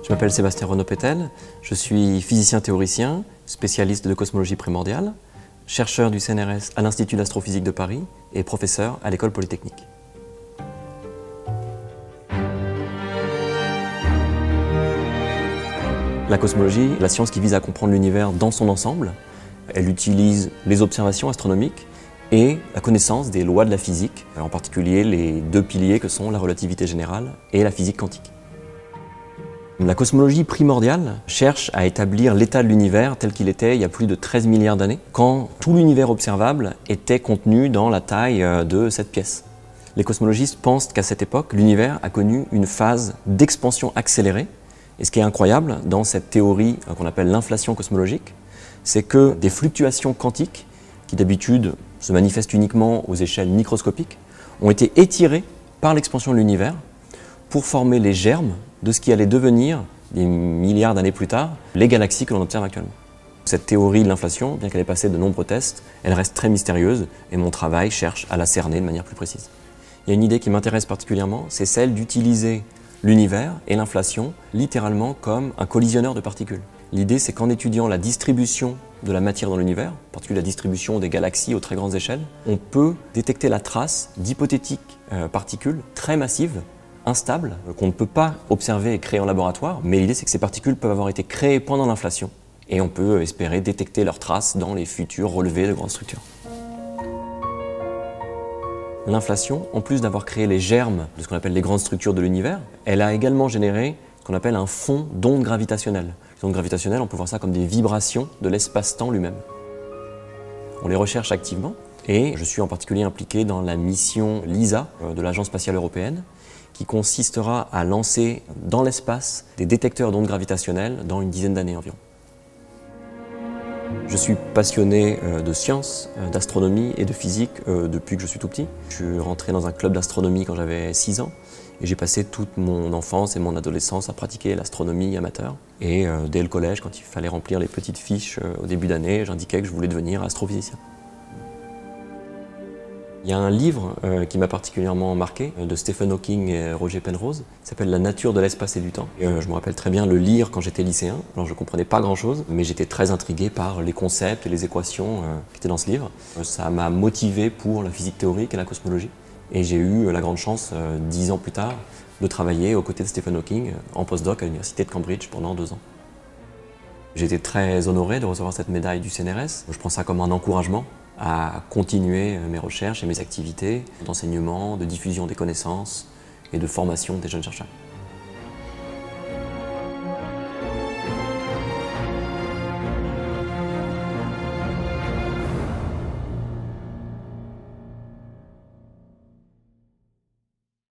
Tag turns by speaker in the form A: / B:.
A: Je m'appelle Sébastien Renaud-Pétel, je suis physicien théoricien, spécialiste de cosmologie primordiale, chercheur du CNRS à l'Institut d'astrophysique de Paris et professeur à l'École polytechnique. La cosmologie est la science qui vise à comprendre l'univers dans son ensemble. Elle utilise les observations astronomiques et la connaissance des lois de la physique, en particulier les deux piliers que sont la relativité générale et la physique quantique. La cosmologie primordiale cherche à établir l'état de l'univers tel qu'il était il y a plus de 13 milliards d'années, quand tout l'univers observable était contenu dans la taille de cette pièce. Les cosmologistes pensent qu'à cette époque, l'univers a connu une phase d'expansion accélérée. Et ce qui est incroyable dans cette théorie qu'on appelle l'inflation cosmologique, c'est que des fluctuations quantiques, qui d'habitude se manifestent uniquement aux échelles microscopiques, ont été étirées par l'expansion de l'univers pour former les germes de ce qui allait devenir, des milliards d'années plus tard, les galaxies que l'on observe actuellement. Cette théorie de l'inflation, bien qu'elle ait passé de nombreux tests, elle reste très mystérieuse et mon travail cherche à la cerner de manière plus précise. Il y a une idée qui m'intéresse particulièrement, c'est celle d'utiliser l'univers et l'inflation littéralement comme un collisionneur de particules. L'idée, c'est qu'en étudiant la distribution de la matière dans l'univers, en particulier la distribution des galaxies aux très grandes échelles, on peut détecter la trace d'hypothétiques particules très massives, instables, qu'on ne peut pas observer et créer en laboratoire, mais l'idée, c'est que ces particules peuvent avoir été créées pendant l'inflation et on peut espérer détecter leurs traces dans les futurs relevés de grandes structures. L'inflation, en plus d'avoir créé les germes de ce qu'on appelle les grandes structures de l'univers, elle a également généré ce qu'on appelle un fond d'ondes gravitationnelles. Les ondes gravitationnelles, on peut voir ça comme des vibrations de l'espace-temps lui-même. On les recherche activement et je suis en particulier impliqué dans la mission LISA de l'Agence spatiale européenne qui consistera à lancer dans l'espace des détecteurs d'ondes gravitationnelles dans une dizaine d'années environ. Je suis passionné de sciences, d'astronomie et de physique depuis que je suis tout petit. Je suis rentré dans un club d'astronomie quand j'avais 6 ans et j'ai passé toute mon enfance et mon adolescence à pratiquer l'astronomie amateur. Et dès le collège, quand il fallait remplir les petites fiches au début d'année, j'indiquais que je voulais devenir astrophysicien. Il y a un livre qui m'a particulièrement marqué, de Stephen Hawking et Roger Penrose, qui s'appelle « La nature de l'espace et du temps ». Je me rappelle très bien le lire quand j'étais lycéen. Alors je ne comprenais pas grand-chose, mais j'étais très intrigué par les concepts et les équations qui étaient dans ce livre. Ça m'a motivé pour la physique théorique et la cosmologie. Et j'ai eu la grande chance, 10 ans plus tard, de travailler aux côtés de Stephen Hawking en postdoc à l'université de Cambridge pendant 2 ans. J'ai été très honoré de recevoir cette médaille du CNRS. Je prends ça comme un encouragement à continuer mes recherches et mes activités d'enseignement, de diffusion des connaissances et de formation des jeunes chercheurs.